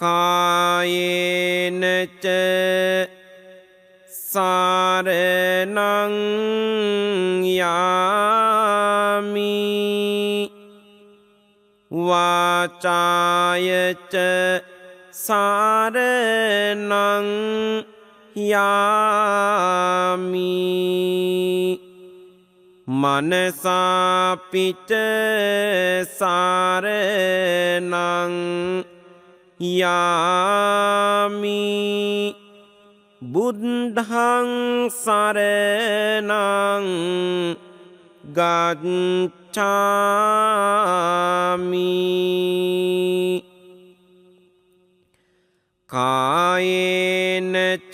කායේන ච සාරණං යාමි වාචාය ච සාරණං යාමි මනසාපිච සාරණං යාමි බුද්ධං සරණං ගච්ඡාමි කායේන ච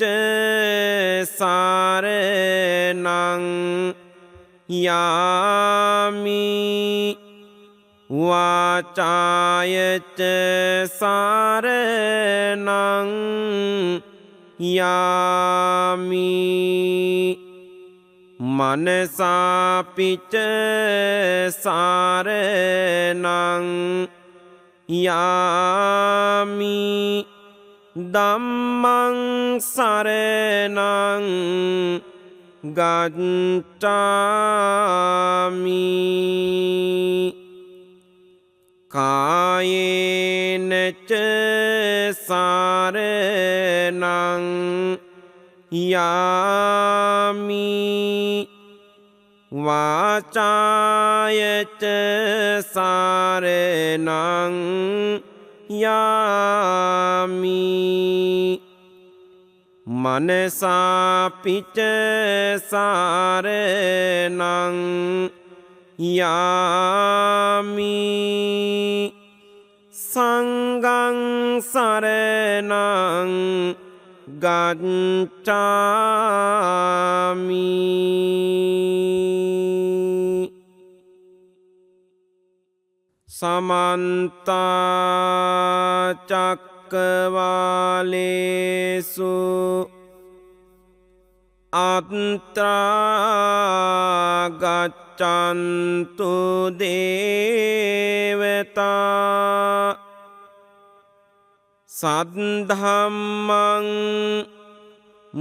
සරණං යාමි වාචාය ච සරණං යාමි මනසාපිච සරණං යාමි ධම්මං සරණං ගච්ඡාමි කායේන ච සරණං යාමි වාචාය ච සරණං යාමි මනසාපිච සරණං යාමි සංඝං සරණං ගච්ඡාමි සමන්ත චක්කවාලේසු අත්‍රා ගච්ඡන්තු දේවතා සද්ධම්මං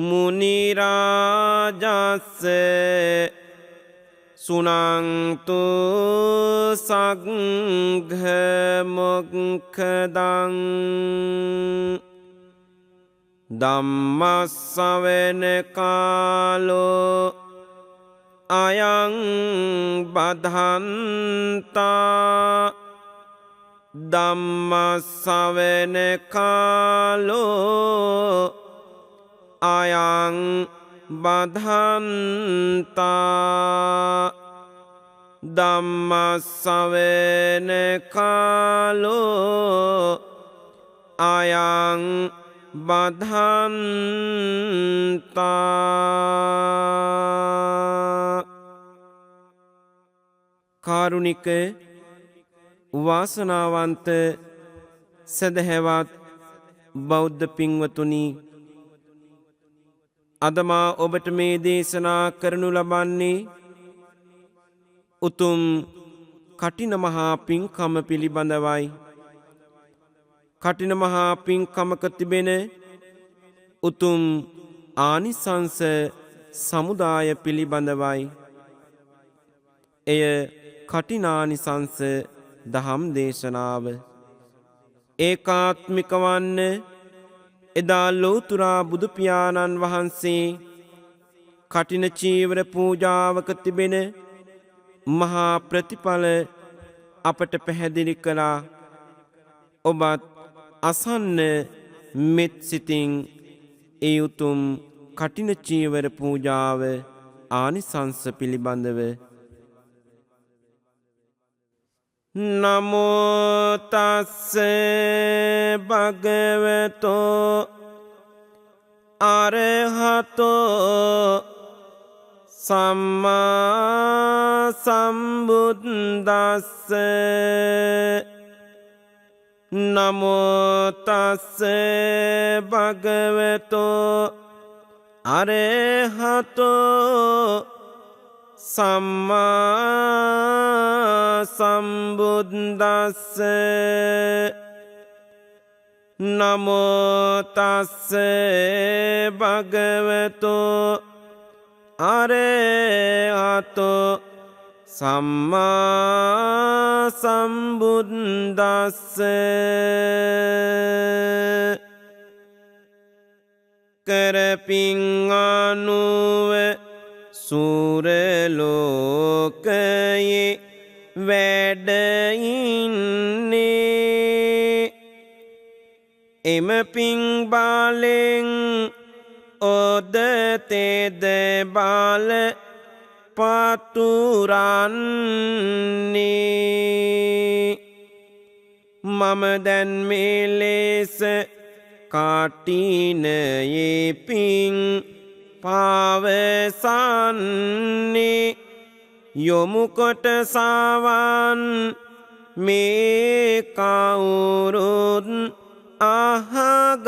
මුනි රාජස්ස සුනන්තු සංඝ මොක්ඛදං ධම්ම ශ්‍රවණ කාලෝ අයං බදන්තා ධම්ම ශ්‍රවණ කාලෝ අයං බදන්තා ධම්ම ශ්‍රවණ කාලෝ අයං බදන්තා කාරුණික වාසනාවන්ත සදහැවත් බෞද්ධ පින්වතුනි අද මා ඔබට මේ දේශනා කරනු ලබන්නේ උතුම් කඨින මහා පින්කම පිළිබඳවයි. කඨින මහා පින්කමක තිබෙන උතුම් ආනිසංස සමුදාය පිළිබඳවයි. එය කඨිනානිසංස දහම් දේශනාව. ඒකාත්මික වන්න එදා ලෝතුරා බුදු පියාණන් වහන්සේ කඨින චීවර පූජාවක තිබෙන මහා ප්‍රතිඵල අපට පැහැදිලි කළා. ඔබත් අසන්න මෙත් සිතින් ඒ උතුම් කඨින චීවර පූජාව ආනිසංස පිළිබඳව නමෝ තස්ස භගවතෝ අරහතෝ සම්මා සම්බුද්දස්ස නමෝ තස්ස භගවතෝ අරහතෝ සම්මා සම්බුද්දස්ස නමෝ තස්ස භගවතෝ අරහතෝ සම්මා සම්බුද්දස්ස කරපින් අනුව සූරලෝකයේ වැඩ ඉන්නේ එම පිං බාලෙන් ඔද තෙද බාල පතුරන්නේ මම දැන් මේ ලෙස කටිනයේ පිං පවසන්නේ යොමු කොට සවන් මේ කවුරුත් අහගන්නේ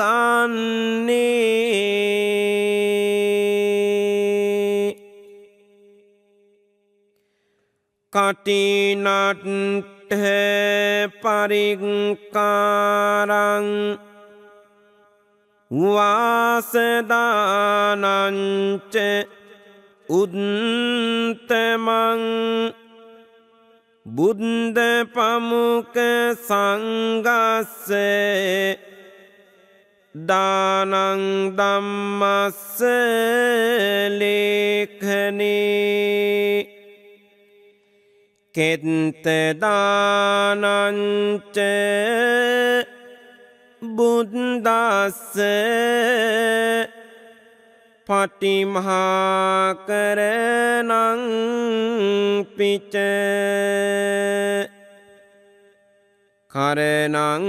කටිනට්ඨ පරික්කාරං වාසදානංච උත්තමං බුද්ධ පමුක සංඝස්ස දානං ධම්මස්ස ලේඛනේ කෙත්ත දානංච බුද්දස්ස පටිමහාකරණං පිච කරණං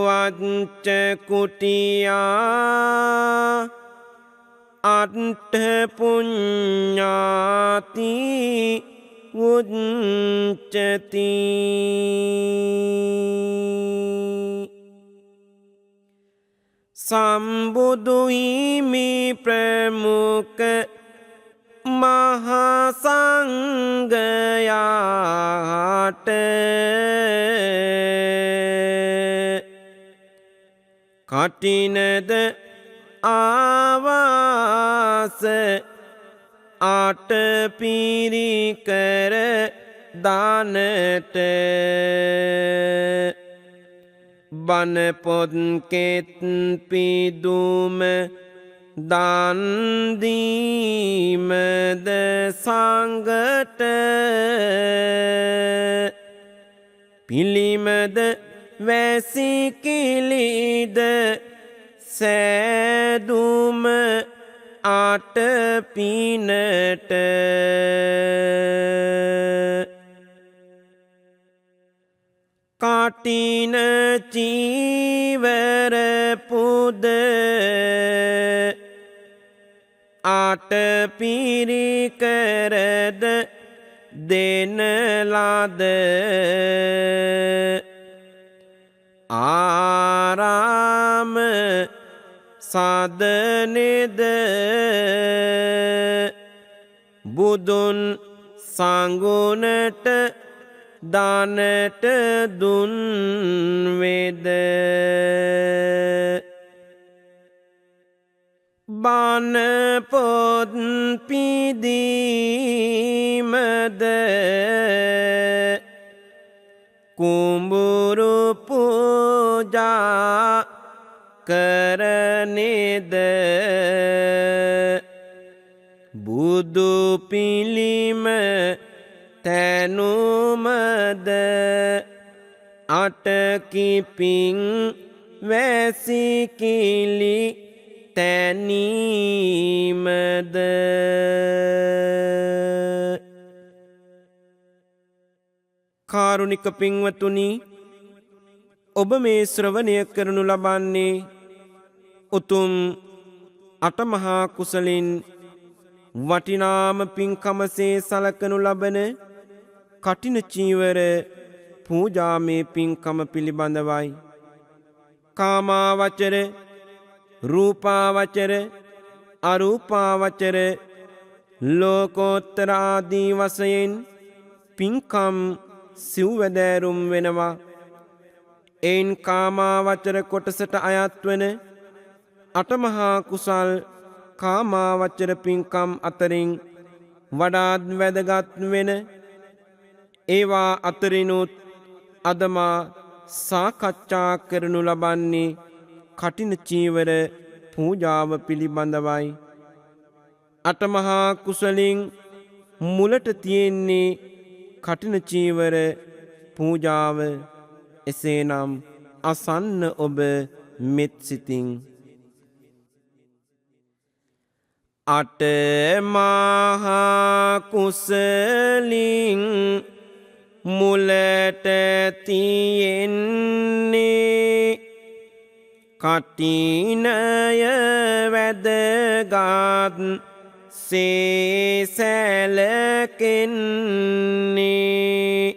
වච්ච කුටියා අට්ඨ පුඤ්ඤාති උච්චති සම්බුදු හිමි ප්‍රමුඛ මහා සංඝයාට කටිනද ආවාස අට පිරිකර දානට බණ පොත් කෙත් පිදුම දන් දීමද සංඝට පිළිමද වැසිකිළිද සෑදුම අට පිනට කටින චීවර පුද අට පිරිකරද දෙන ලද ආරාම සදනෙද බුදුන් සංගුණට දානට දුන් වේද බණ පොත් පිදීමද කුඹුරු පූජා කරනේද බුදු පිළිම තැනුමද අටකිපින් වැසිකිලි තැනීමද කාරුණික පින්වතුනි ඔබ මේ ශ්‍රවණය කරනු ලබන්නේ උතුම් අටමහා කුසලින් වටිනාම පින්කමසේ සලකනු ලබන කටින චීවර පූජාමේ පින්කම පිළිබඳවයි. කාමාවචර රූපාවචර අරූපාවචර ලෝකෝත්තර ආදී වශයෙන් පින්කම් සිව්වැදෑරුම් වෙනවා. එයින් කාමාවචර කොටසට අයත් වන අටමහා කුසල් කාමාවචර පින්කම් අතරින් වඩාත් වැදගත් වෙන ඒවා අතරිනුත් අදමා සාකච්ඡා කරනු ලබන්නේ කඨින චීවර පූජාව පිළිබඳවයි. අටමහා කුසලින් මුලට තියෙන්නේ කඨින චීවර පූජාව. එසේනම් අසන්න ඔබ මෙත් සිතින්. අටමහා කුසලින් මුලට තියෙන්නේ කඨිනය වැදගත් සේසැලකෙන්නේ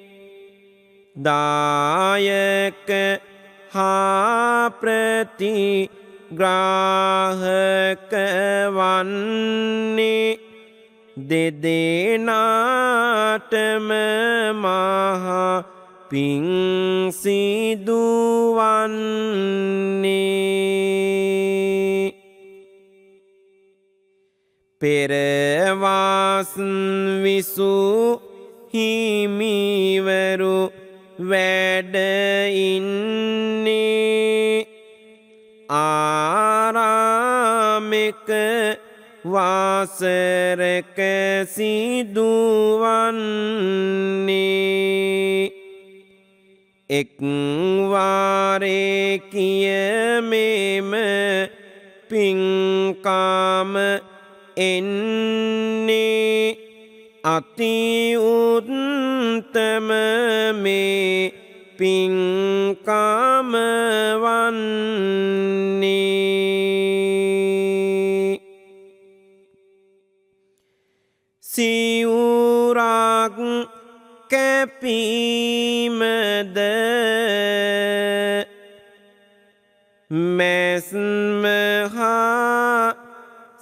දායක හා ප්‍රතිග්‍රාහක වන්නේ දෙදෙනාටම මහා පිං සිදුවන්නේ. පෙරවාස් විසූ හිමිවරු වැඩ ඉන්නේ ආරාමික වාසරක සිදුවන්නේ. එක් වාරේ කියමෙම පින්කාම එන්නේ අති උත්තම මේ පින්කාම වන්නේ. සිවුරක් කැපීමද මැස්ම හා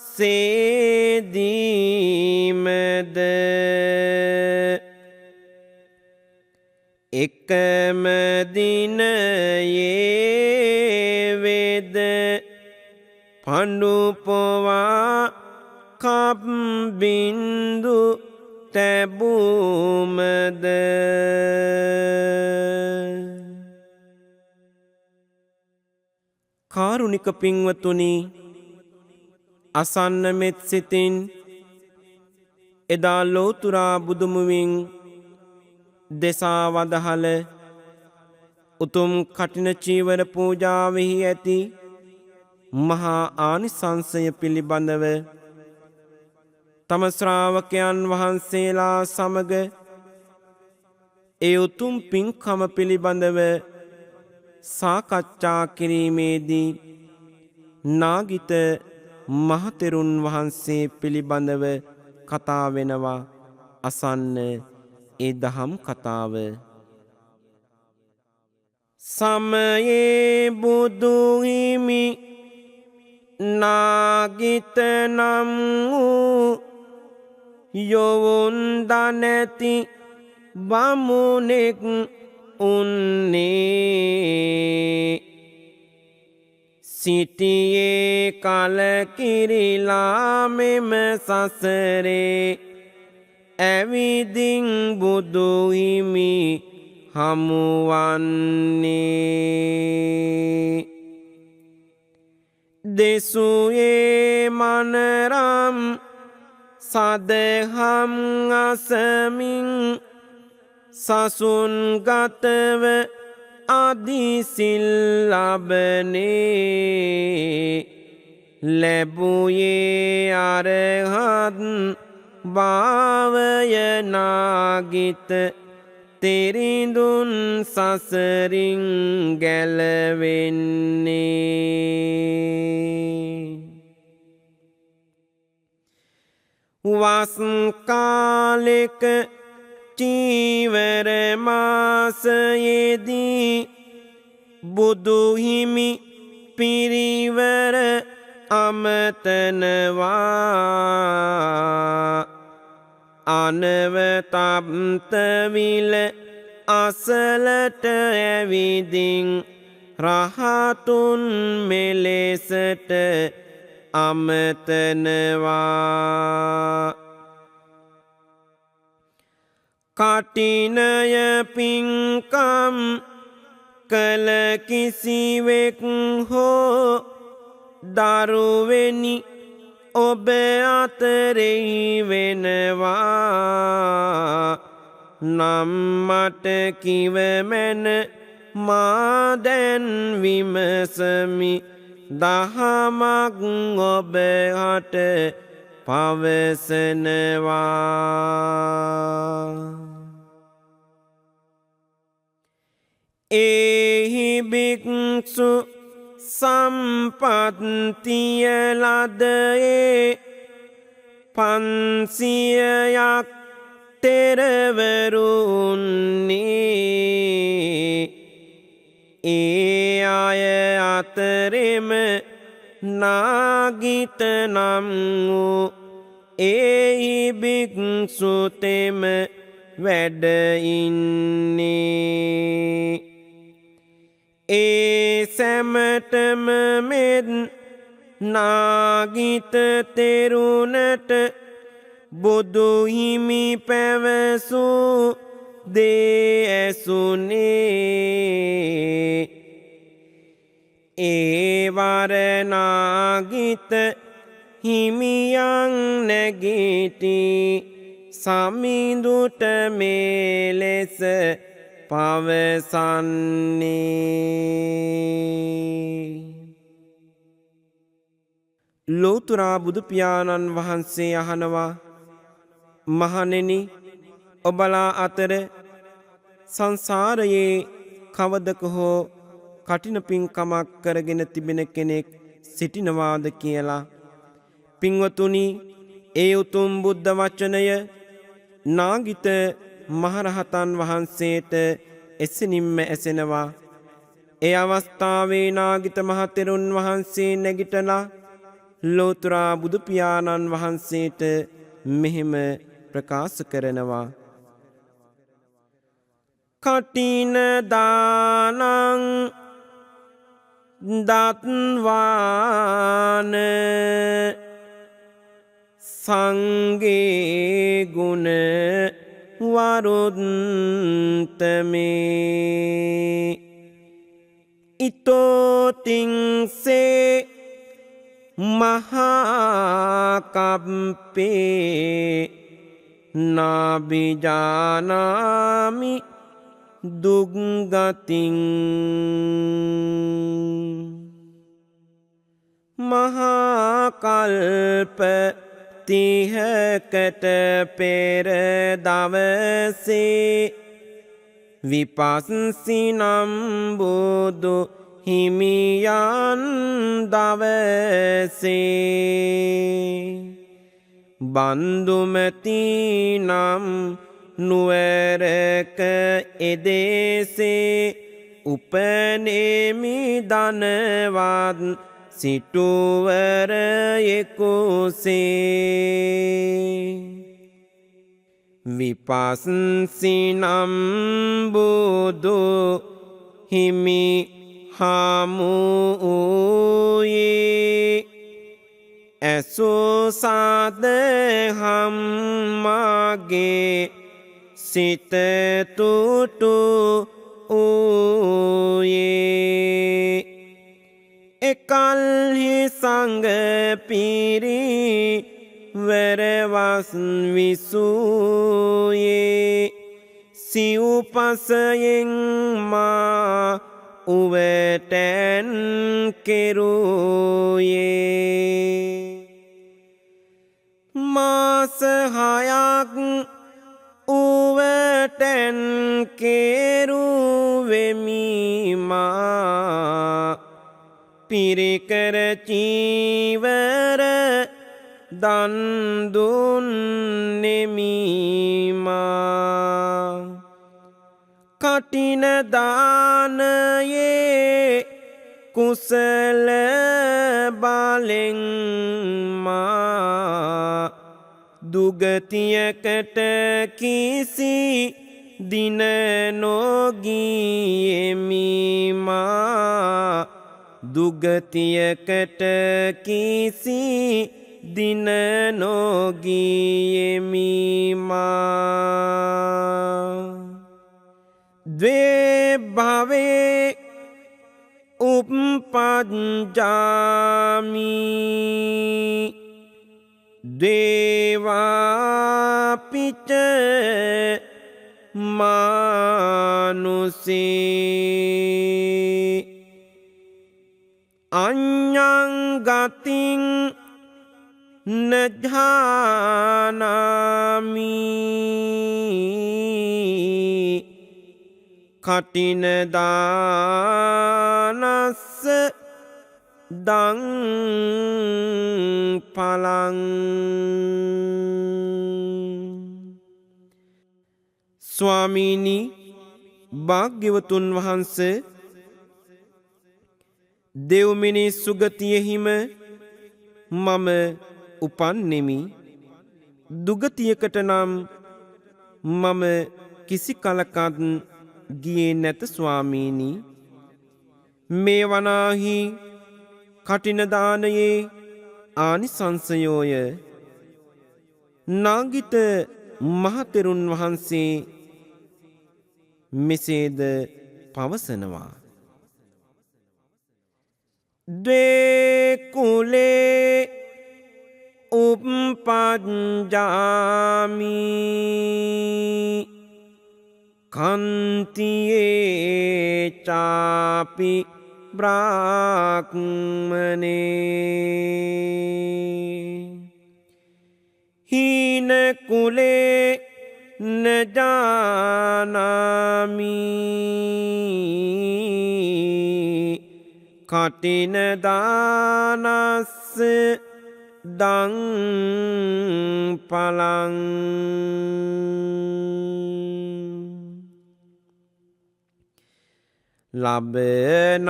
සේදීමද එකම දිනයේ වේද පඬු පොවා කප් බින්දු තැබුමද කාරුණික පින්වතුනි, අසන්න මෙත් සිතින් එදා ලෝතුරා බුදුමුවින් දෙසා වදහල උතුම් කඨින චීවර පූජාවෙහි ඇති මහා ආනිසංසය පිළිබඳව තම ශ්‍රාවකයන් වහන්සේලා සමග ඒ උතුම් පින්කම පිළිබඳව සාකච්ඡා කිරීමේදී නාගිත මහතෙරුන් වහන්සේ පිළිබඳව කතා වෙනවා. අසන්න ඒ දහම් කතාව. සමයේ බුදු හිමි නාගිත නම් වූ යොවුන් දනැති බමුණෙක් උන්නේ. සිටියේ කලකිරිලා මෙම සසරේ ඇවිදින් බුදු හිමි හමුවන්නේ. දෙසුයේ මනරම් සදහම් අසමින් සසුන්ගතව අදිසිල් ලබනේ. ලැබුයේ අරහත් භාවය නාගිත තෙරිඳුන් සසරින් ගැලවෙන්නේ. වස් කාලෙක චීවර මාසයේදී බුදු හිමි පිරිවර අමතනවා. අනවතප්තවිල අසලට ඇවිදින් රහතුන් මෙලෙසට අමතනවා. කටිනය පින්කම් කළ කිසිවෙක් හෝ දරුවෙනි ඔබ අතරෙහි වෙනවා. නම් මට කිව මැන මා දැන් විමසමි දහමක් ඔබ හට පවසනවා. එහි භික්ෂු සම්පත්තිය ලදයේ 500ක් තෙරවරුන්නේ. ඒ අය අතරෙම නාගිත නම් වූ එහි භික්ෂුතෙම වැඩ ඉන්නේ. ඒ සැමටම මෙත් නාගිත තෙරුණට බුදු හිමි පැවසූ දේ ඇසුනේ. ඒ වර නාගිත හිමියන් නැගිටි සමිඳුට මේ ලෙස පවසන්නේ. ලෝතර බුදු පියාණන් වහන්සේ අහනවා, මහණෙනි, ඔබලා අතර සංසාරයේ කවදක හෝ කටින පින්කමක් කරගෙන තිබෙන කෙනෙක් සිටිනවාද කියලා. පින්වතුනි, ඒ උතුම් බුද්ධ වචනය නාගිත මහරහතන් වහන්සේට එසෙනින්ම ඇසෙනවා. ඒ අවස්ථාවේ නාගිත මහතෙරුන් වහන්සේ නැගිටලා ලෝතර බුදු පියාණන් වහන්සේට මෙහෙම ප්‍රකාශ කරනවා. කටින දානං දත්වාන සංගේ ගුණ වරුත්තමේ. ඉතෝතිංසේ මහාකප්පේ නාබිජානාමි දුග්ගතින්. මහාකල්ප 30කට පෙර දවසේ විපස්සිනම් බුදු හිමියන් දවසේ බන්දුමති නම් නුවරක එදෙසේ උපනේමි ධනවත් සිටුවරයෙකුසේ. විපස්සිනම් බුදු හිමි හමුයේ ඇසූ සදහම් මාගේ සිත තුටු වූයේ. එකල්හි සංඝ පිරිවරවස් විසූයේ. සිව්පසයෙන් මා උවටැන් කෙරුයේ. මාස 6ක් උවටැන් කෙරුවෙමි මා. පිරිකර චීවර දන් දුන්නෙමි මා. කටින දානයේ කුසල බලෙන් මා දුගතියකට කිසි දින නොගියෙමි මා දුගතියකට කිසි දින නොගියෙමි මා ද්වේ භවේ උප්පජ්ජාමි දේවාපිච මානුසේ අඤ්ඤං ගතින් නජානාමි කටින දානස්ස දං පලං ස්වාමීනි භාග්‍යවතුන් වහන්සේ දෙව් මිනිස් සුගතියෙහිම මම උපන්නෙමි දුගතියකට නම් මම කිසි කලකත් ගියේ නැත ස්වාමීනි මේ වනාහි කටින දානයේ ආනිසංසයෝය නාගිත මහතෙරුන් වහන්සේ මෙසේද පවසනවා ද්වේ කුලේ උප්පජ්ජාමි කන්තියේ චාපි බ්‍රාහ්මනේ හීන කුලේ නජානාමි කටින දානස්ස දං පලං ලබනාතුරු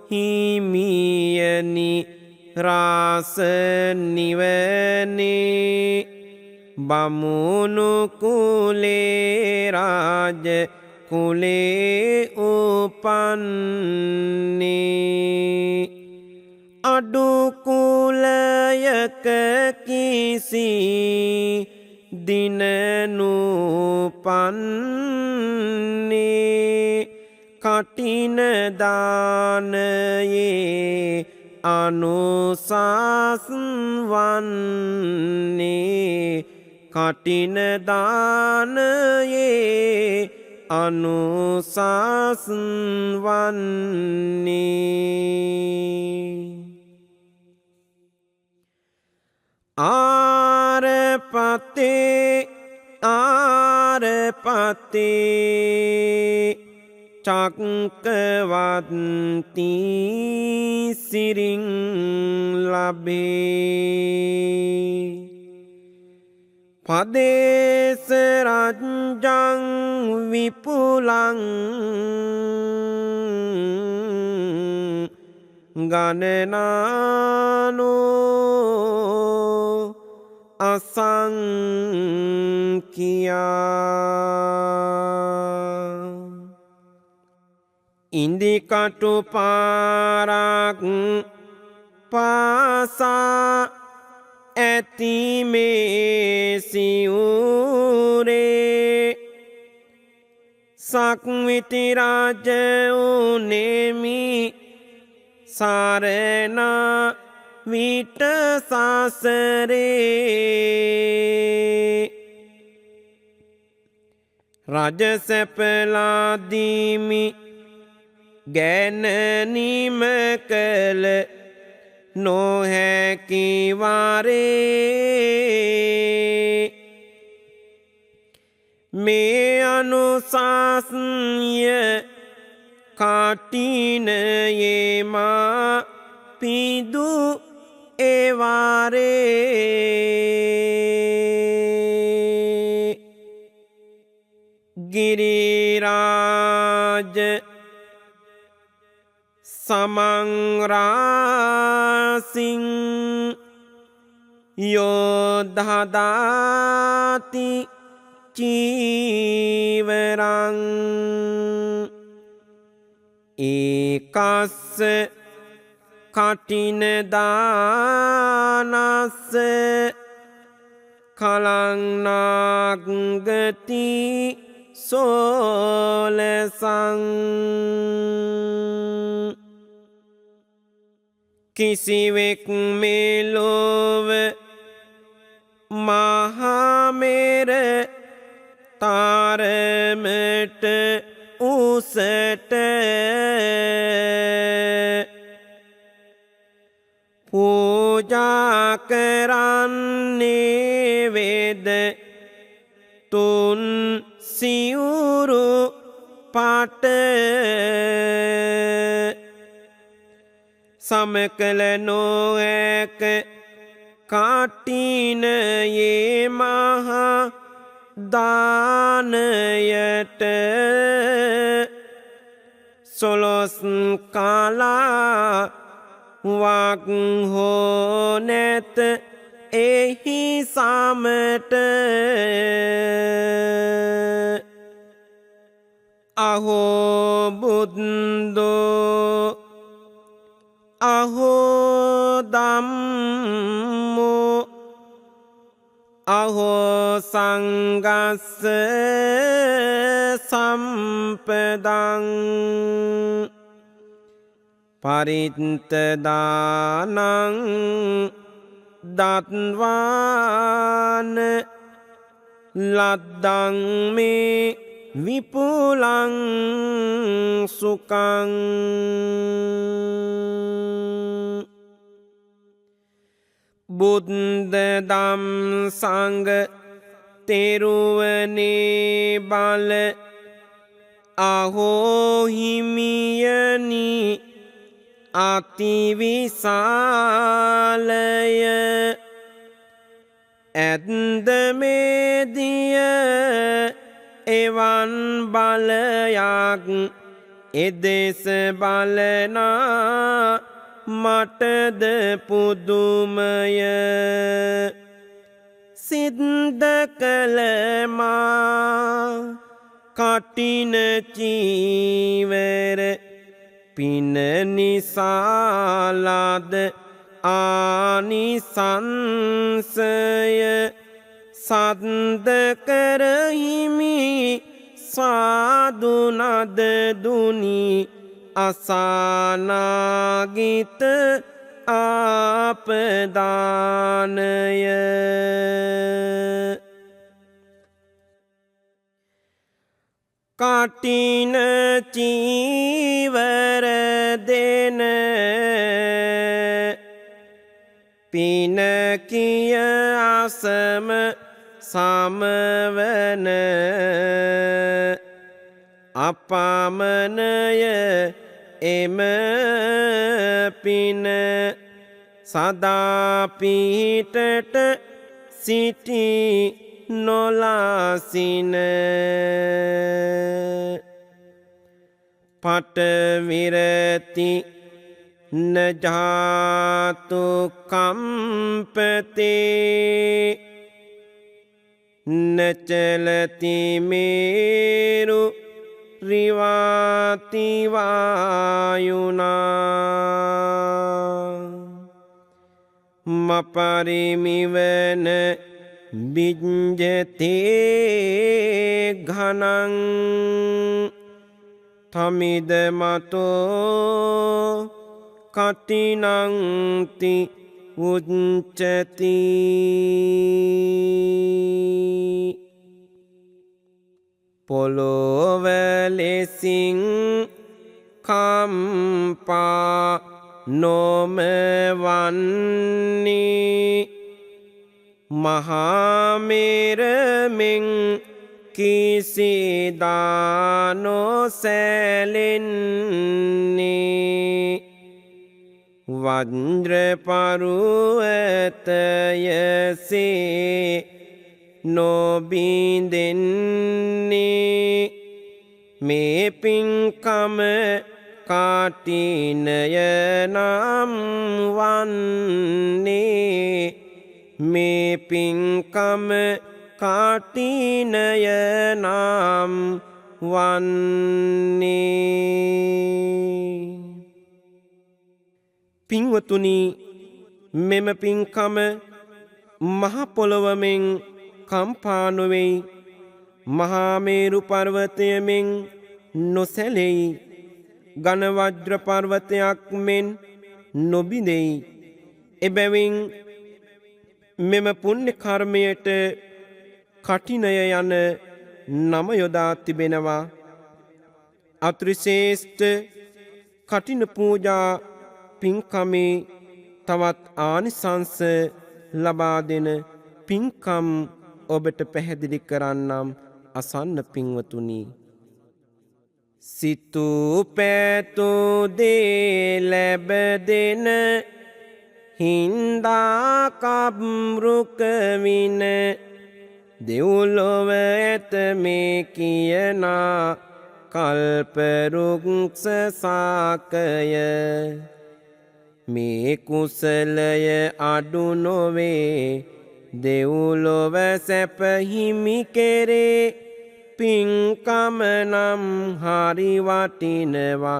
හිමියනි රාස නිවනේ බමුණු කුලේ රාජ කුලේ උපන්නේ අඩු කුලයක කිසි දින නූපන්නේ කටින දානයේ අනුසස් වන්නේ කටින දානයේ අනුසස් වන්නේ ආරපතේ චක්කවත්ති සිරින් ලබේ පදේශ රජ්ජං විපුලං ගණනානෝ අසංඛ්‍යා ඉන්දිකටු පාරක් පාසා ඇති මේ සිවුරේ සක්විති රාජ උනේමි සරණා විට සසරේ රජ සැපලාදීමි ගැන නිම කළ නොහැකි වරේ මේ අනුශාසනය කටිනයේ මා පිදු එවාරේ ගිරිරාජ සමංරාසිං යෝධදාති චීවරං ඒකස්ස කටින දානස්ස කලං නාගති සෝලසං කිසිවෙක් මෙලොව මහමෙර තරමට උසට පූජා කරන්නේ වේද තුන් සිවුරු පාට සමකල නොහැක කටිනයේ මහා දානයට සොළොස් කලා වක් හෝ නැත එහි සමට අහෝ බුද්දෝ අහෝ ධම්මෝ අහෝ සංඝස්ස සම්පදං පරිත්තදානං දත්වාන ලද්දං මේ විපුලං සුකං බුද්ධ ධම් සංඝ තෙරුවනේ බල අහෝ හිමියනි අතිවිශාලය ඇත්ද මේදිය එවන් බලයක් එදෙස බලනා මටද පුදුමය සිද්ධ කළ මා කටින චීවර පින නිසාලද ආනිසංසය සද්ද කරහිමි සාදුනද දුනි අසානාගිත ආපදානය කටින චීවර දෙන පින කිය අසම සමවන අපමණය එම පින සදා පිහිටට සිටි නොලාසින පටවිරති නජාතු කම්පතේ නචලති මේරු රිවාති වායුනා මපරිමිවන බිජ්ජතේ ඝනං තමිද මතෝ කටිනංති උච්චති පොළොව ලෙසින් කම්පා නොමවන්නේ මහාමෙරමෙන් කිසිදා නොසැලෙන්නේ වජ්‍ර පරුවතයසේ නොබිඳෙන්නේ මේ පින්කම කාටිනය නම් වන්නේ මේ පින්කම කටිනය නම් වන්නේ. පින්වතුනි, මෙම පින්කම මහ පොළොවමෙන් කම්පා නොවෙයි, මහා මේරු පර්වතයමෙන් නොසැලෙයි, ඝන වජ්‍ර පර්වතයක් මෙන් නොබිඳෙයි. එබැවින් මෙම පුණ්‍ය කර්මයට කටිනය යන නම යොදා තිබෙනවා. අත්‍රිශේෂ්ඨ කටින පූජා පින්කමේ තවත් ආනිසංස ලබා දෙන පින්කම් ඔබට පැහැදිලි කරන්නම්. අසන්න පින්වතුනි. සිතූ පැතූ දේ ලැබ දෙන හින්දා කබ්රුක වින දෙව්ලොව ඇත මේ කියනා කල්පරුක්ෂ සාකය. මේ කුසලය අඩු නොවේ දෙව්ලොව සැප හිමි කෙරේ. පින්කම නම් හරි වටිනවා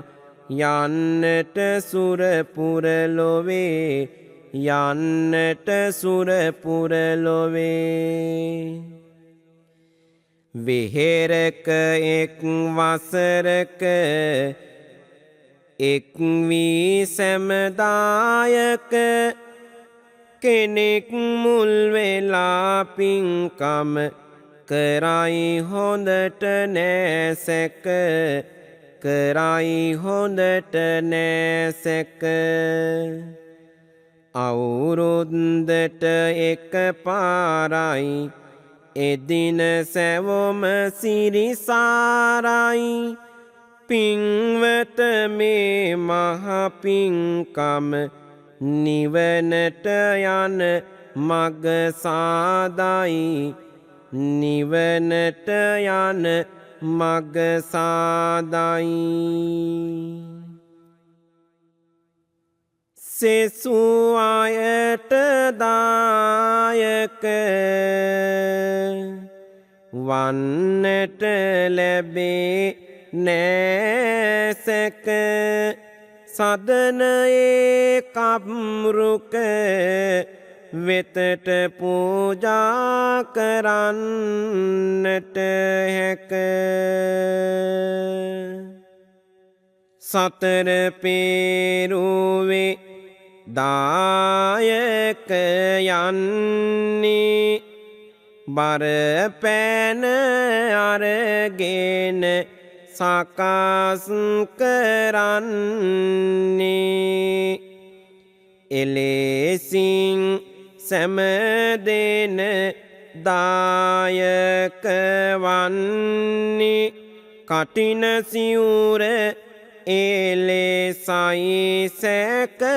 යන්නට සුරපුර ලොවේ, යන්නට සුරපුර ලොවේ. විහෙරක එක් වසරක එක් වී සැමදායක කෙනෙක් මුල් වෙලා පින්කම කරයි හොඳට නෑසැක, කරයි හොඳට නෑසැක. අවුරුද්දට එක පාරයි එදින සැවොම සිරිසාරයි. පින්වත මේ මහ පින්කම නිවනට යන මග සාදයි, නිවනට යන මග සාදයි. සෙසු අයට දායක වන්නට ලැබේ නෑසැක. සදනයේ කබ්රුක වෙතට පූජා කරන්නට හැක. සතර පේරුවේ දායක යන්නේ බර පෑන අරගෙන සකස් කරන්නේ. එලෙසින් සෑම දෙන දායක වන්නේ කටින සිවුර එලෙසයි සැකසෙන්නේ.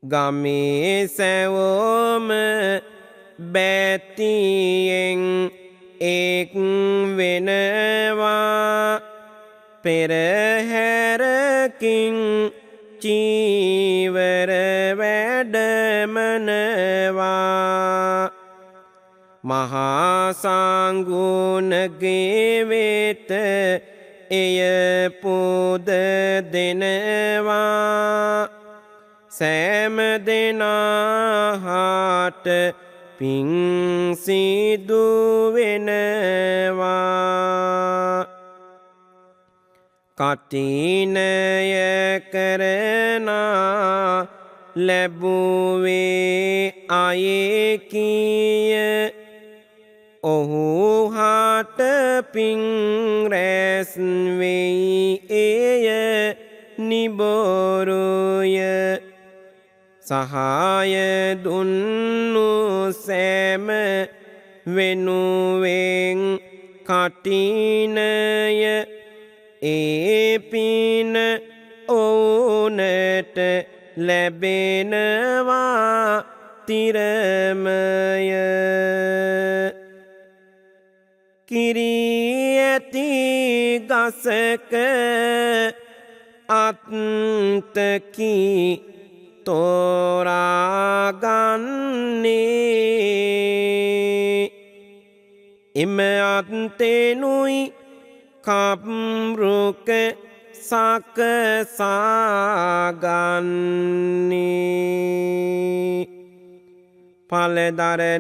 ගමේ සැවොම බැතියෙන් එක් වෙනවා පෙරහැරකින් චීවර වැඩමනවා. මහා සංඝුණගේ වෙත එය පුද දෙනවා. සෑම දෙනාට පින් සිදු වෙනවා. කටිනය කරනා ලැබුවේ අයෙකිය. ඔහු හට පින් රැස් වෙයි එය නිබොරුය. සහාය දුන්නු සෑම වෙනුවෙන් කටිනය ඒ පින ඔවුනට ලැබෙනවා තිරමය. කිරී ඇති ගසක අත්තකි තෝරාගන්නේ එම අත්තෙනුයි කප්රුක සකසාගන්නේ පලදරනාගසකි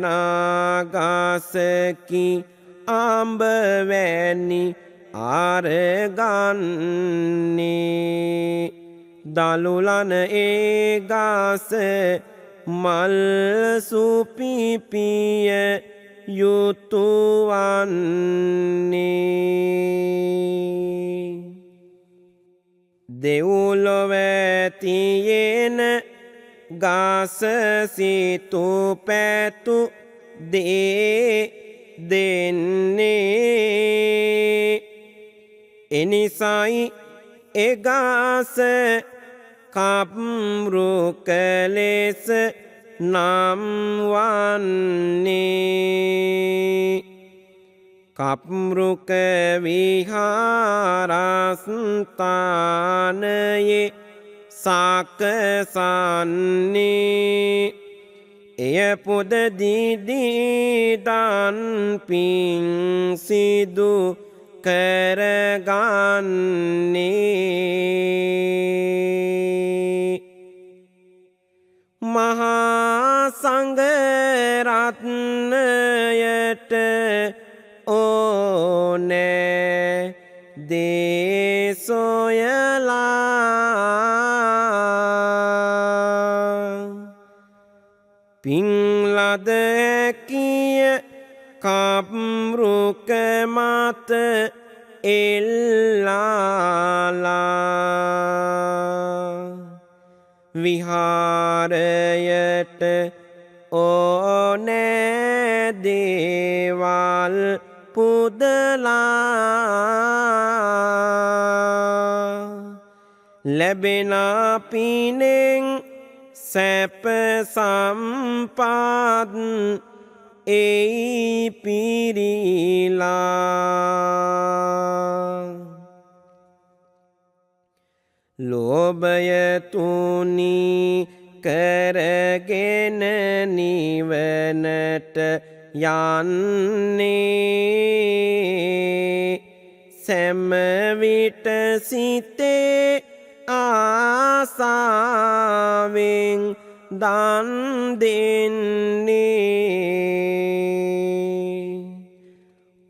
අම්බවැනි ආරගන්නේ දළුලන ඒගස මල් සුපිපිය යුතුවන්නේ දෙව්ලොවැතියෙන ගස සිතු පැතු දේ දෙන්නේ එනිසයි එගස කප්රුක ලෙස නම් වන්නේ කප්රුක විහාරස්ථානයේ සකසන්නේ එය පුද දිදිදන් පින් සිදු කරගන්නේ මහා සංඝරත්නයට ඕනෑ දේ සොයලා පින්ලද කිය කප්රුක මත එල්ලාලා විහාරයට ඕනෑ දේවල් පුදලා ලැබෙන පිනෙන් සැප සම්පත් එයි පිරීලා ලෝභය තුනී කරගෙන නිවනට යන්නේ සෑම විට සිතේ ආසාවෙන් දන් දෙන්නේ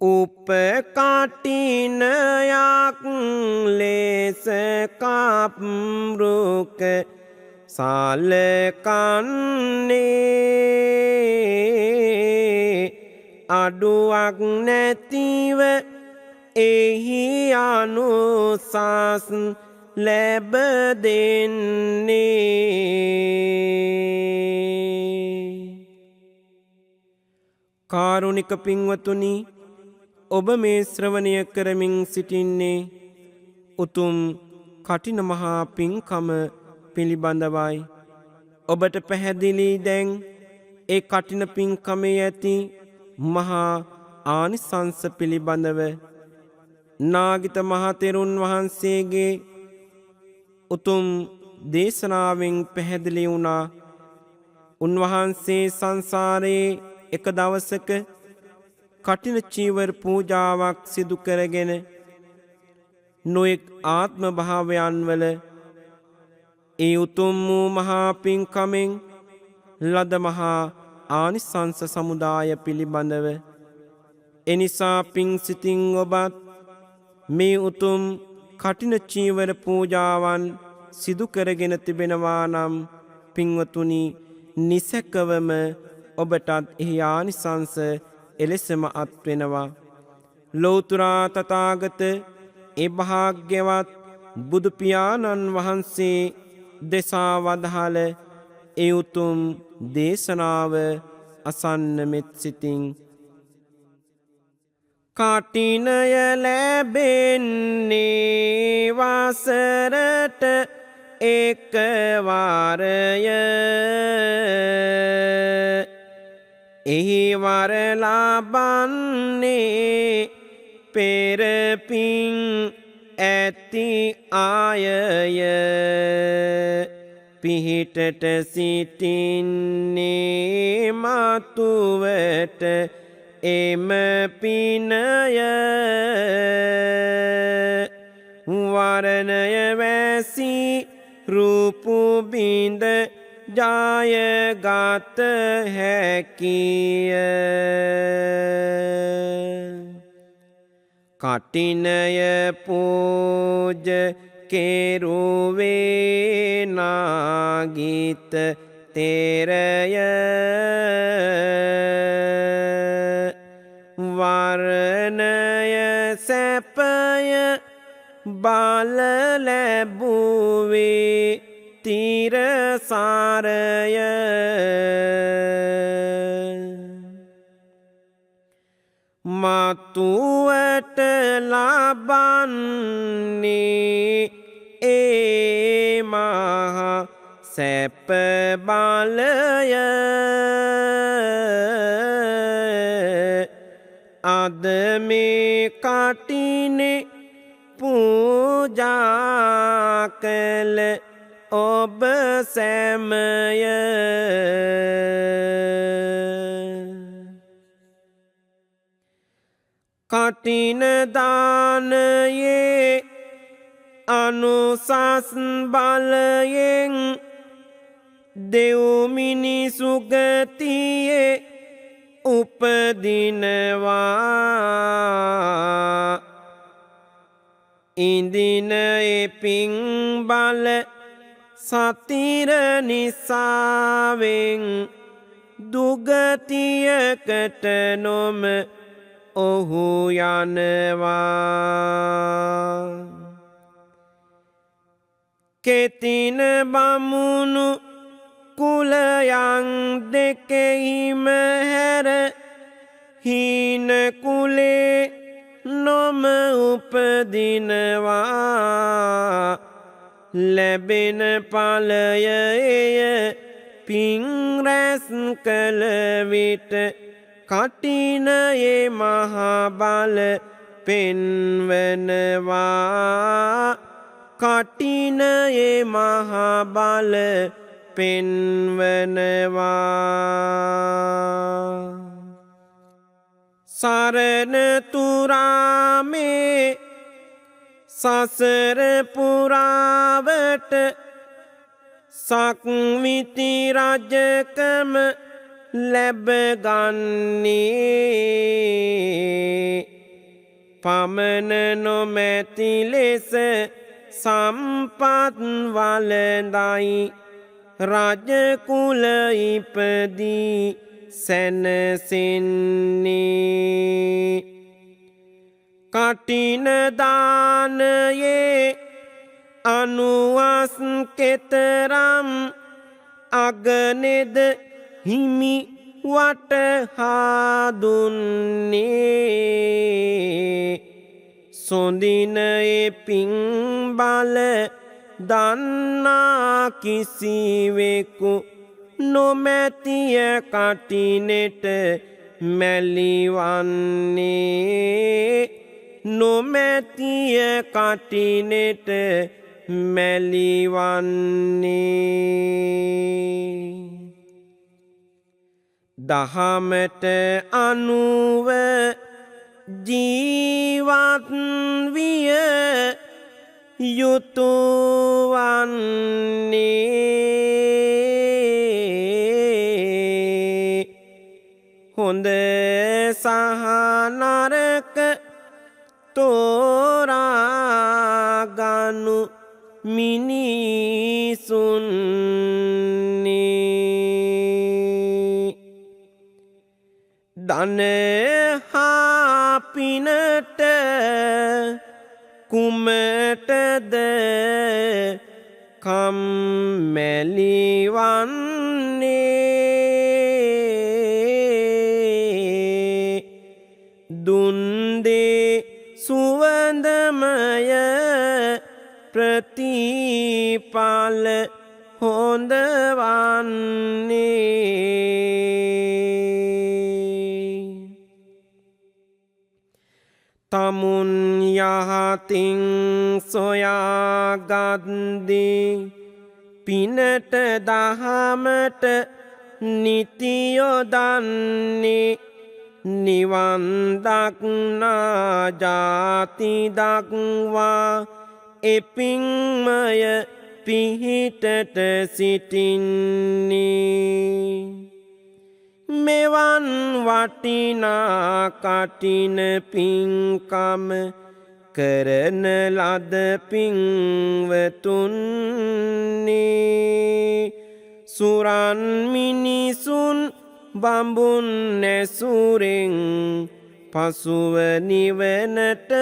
උපකටිනයක් ලෙස කප්රුක සලකන්නේ අඩුවක් නැතිව එහි අනුසස් ලැබ දෙන්නේ කාරුණික පින්වතුනි ඔබ මේ ශ්‍රවණය කරමින් සිටින්නේ උතුම් කටින මහා පින්කම පිළිබඳවයි ඔබට පැහැදිලි දැන් ඒ කටින පින්කමේ ඇති මහා ආනිසංස පිළිබඳව නාගිත මහතෙරුන් වහන්සේගේ උතුම් දේශනාවෙන් පැහැදිලි වුණා උන්වහන්සේ සංසාරයේ එක දවසක කටින චීවර පූජාවක් සිදු කරගෙන නොයෙක් ආත්ම භාවයන් වල ඒ උතුම් වූ මහා පින්කමෙන් ලද මහා ආනිසංස සමුදාය පිළිබඳව එනිසා පින් සිතින් ඔබත් මේ උතුම් කටින චීවර පූජාවන් සිදු කරගෙන තිබෙනවා නම් පින්වතුනි නිසකවම ඔබටත් එහි ආනිසංස එලෙසම අත්වෙනවා ලෝතුරා තථාගත ඒ භාග්‍යවත් බුදු පියාණන් වහන්සේ දෙසා වදාළ ඒ උතුම් දේශනාව අසන්න මෙත් සිතින් කටිනය ලැබෙන්නේ වසරට එක වාරය එහි වර ලබන්නේ පෙර පින් ඇති ආයය පිහිටට සිටින්නේ මතුවට එම පිනය වරණය වැසි රූපු බිඳ ජයගත හැකිය කටිනය පූජ කෙරුවේ නාගිත තෙරය වරණය සැපය බල ලැබුවේ තිරසාරය මතුවට ලබන්නේ ඒ මහා සැප බලය අද මේ කටිනේ පූජා කළ ඔබ සැමය කටින දානයේ අනුසස් බලයෙන් දෙව් මිනිසු ගතියේ උපදිනවා ඉඳින එපින් බල සතිර නිසාවෙන් දුගතියකට නොම ඔහු යනවා කෙතින බමුණු කුලයන් දෙකෙහිම හැර හීන කුලේ නොම උපදිනවා ලැබෙන ඵලය එය පින් රැස් කළ විට කටිනයේ මහා බල පෙන්වනවා කටිනයේ මහා බල පෙන්වනවා සරණ තුරාමේ සසර පුරාවට සක්විති රජකම ලැබගන්නේ පමණ නොමැති ලෙස සම්පත් වලඳයි රජ කුල ඉපදී සැනසෙන්නේ කටින දානයේ අනුවස් කෙතරම් අගනෙද හිමි වටහා දුන්නේ සොඳින එපින් බල දන්නා කිසිවෙකු නොමැතිය කටිනෙට මැලිවන්නේ නොමැතිය කටිනෙට මැලිවන්නේ දහමට අනුව ජීවත් විය යුතු වන්නේ හොඳ සහ නරක තෝරාගනු මිනිසුන්නේ ධන හා පිනට කුමටද කම්මැලි වන්නේ දුන් දේ සුවඳමය ප්‍රතිඵල හොඳ වන්නේ තමුන් යහතින් සොයාගද්දී පිනට දහමට නිති යොදන්නේ නිවන් දක්නා ජාති දක්වා එපින්මය පිහිටට සිටින්නේ මෙවන් වටිනා කටින පින්කම කරන ලද පින්වතුන්නේ සුරන් මිනිසුන් බඹුන් නැසුරෙන් පසුව නිවනට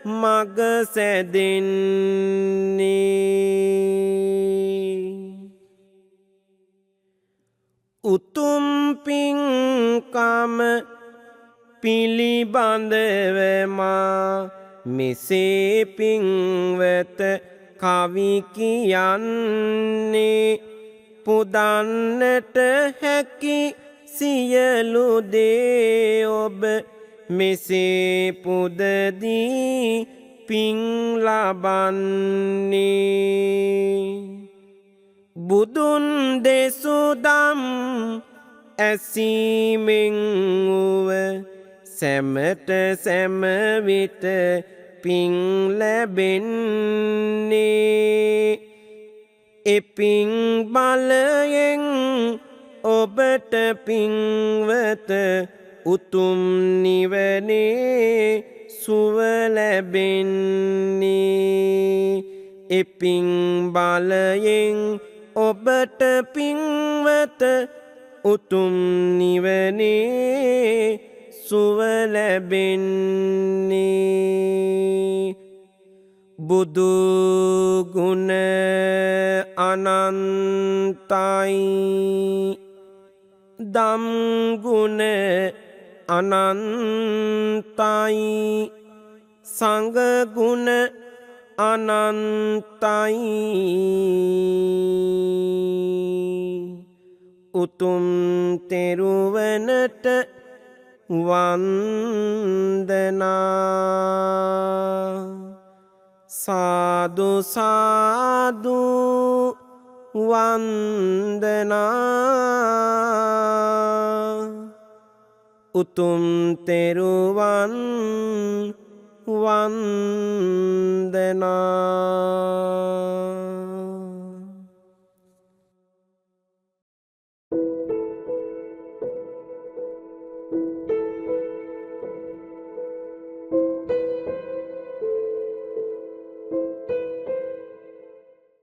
මග සැදෙන්නේ උතුම් පින්කම පිළිබඳව මා මෙසේ පින්වත කවි කියන්නේ පුදන්නට හැකි සියලු දේ ඔබ මෙසේ පුදදී පින් ලබන්නේ බුදුන් දෙසුදම් ඇසීමෙන් වුව සැමට සැමවිට පින් ලැබෙන්නේ එපින් බලයෙන් ඔබට පින්වත උතුම් නිවනේ සුව ලැබෙන්නේ එපින් බලයෙන් ඔබට පින්වත උතුම් නිවනේ සුව ලැබෙන්නේ බුදු ගුණ අනන්තයි දම් ගුණ අනන්තයි සංඝ ගුණ අනන්තයි උතුම් තෙරුවනට වන්දනා සාදු සාදු වන්දනා උතුම් තෙරුවන් වන්දනා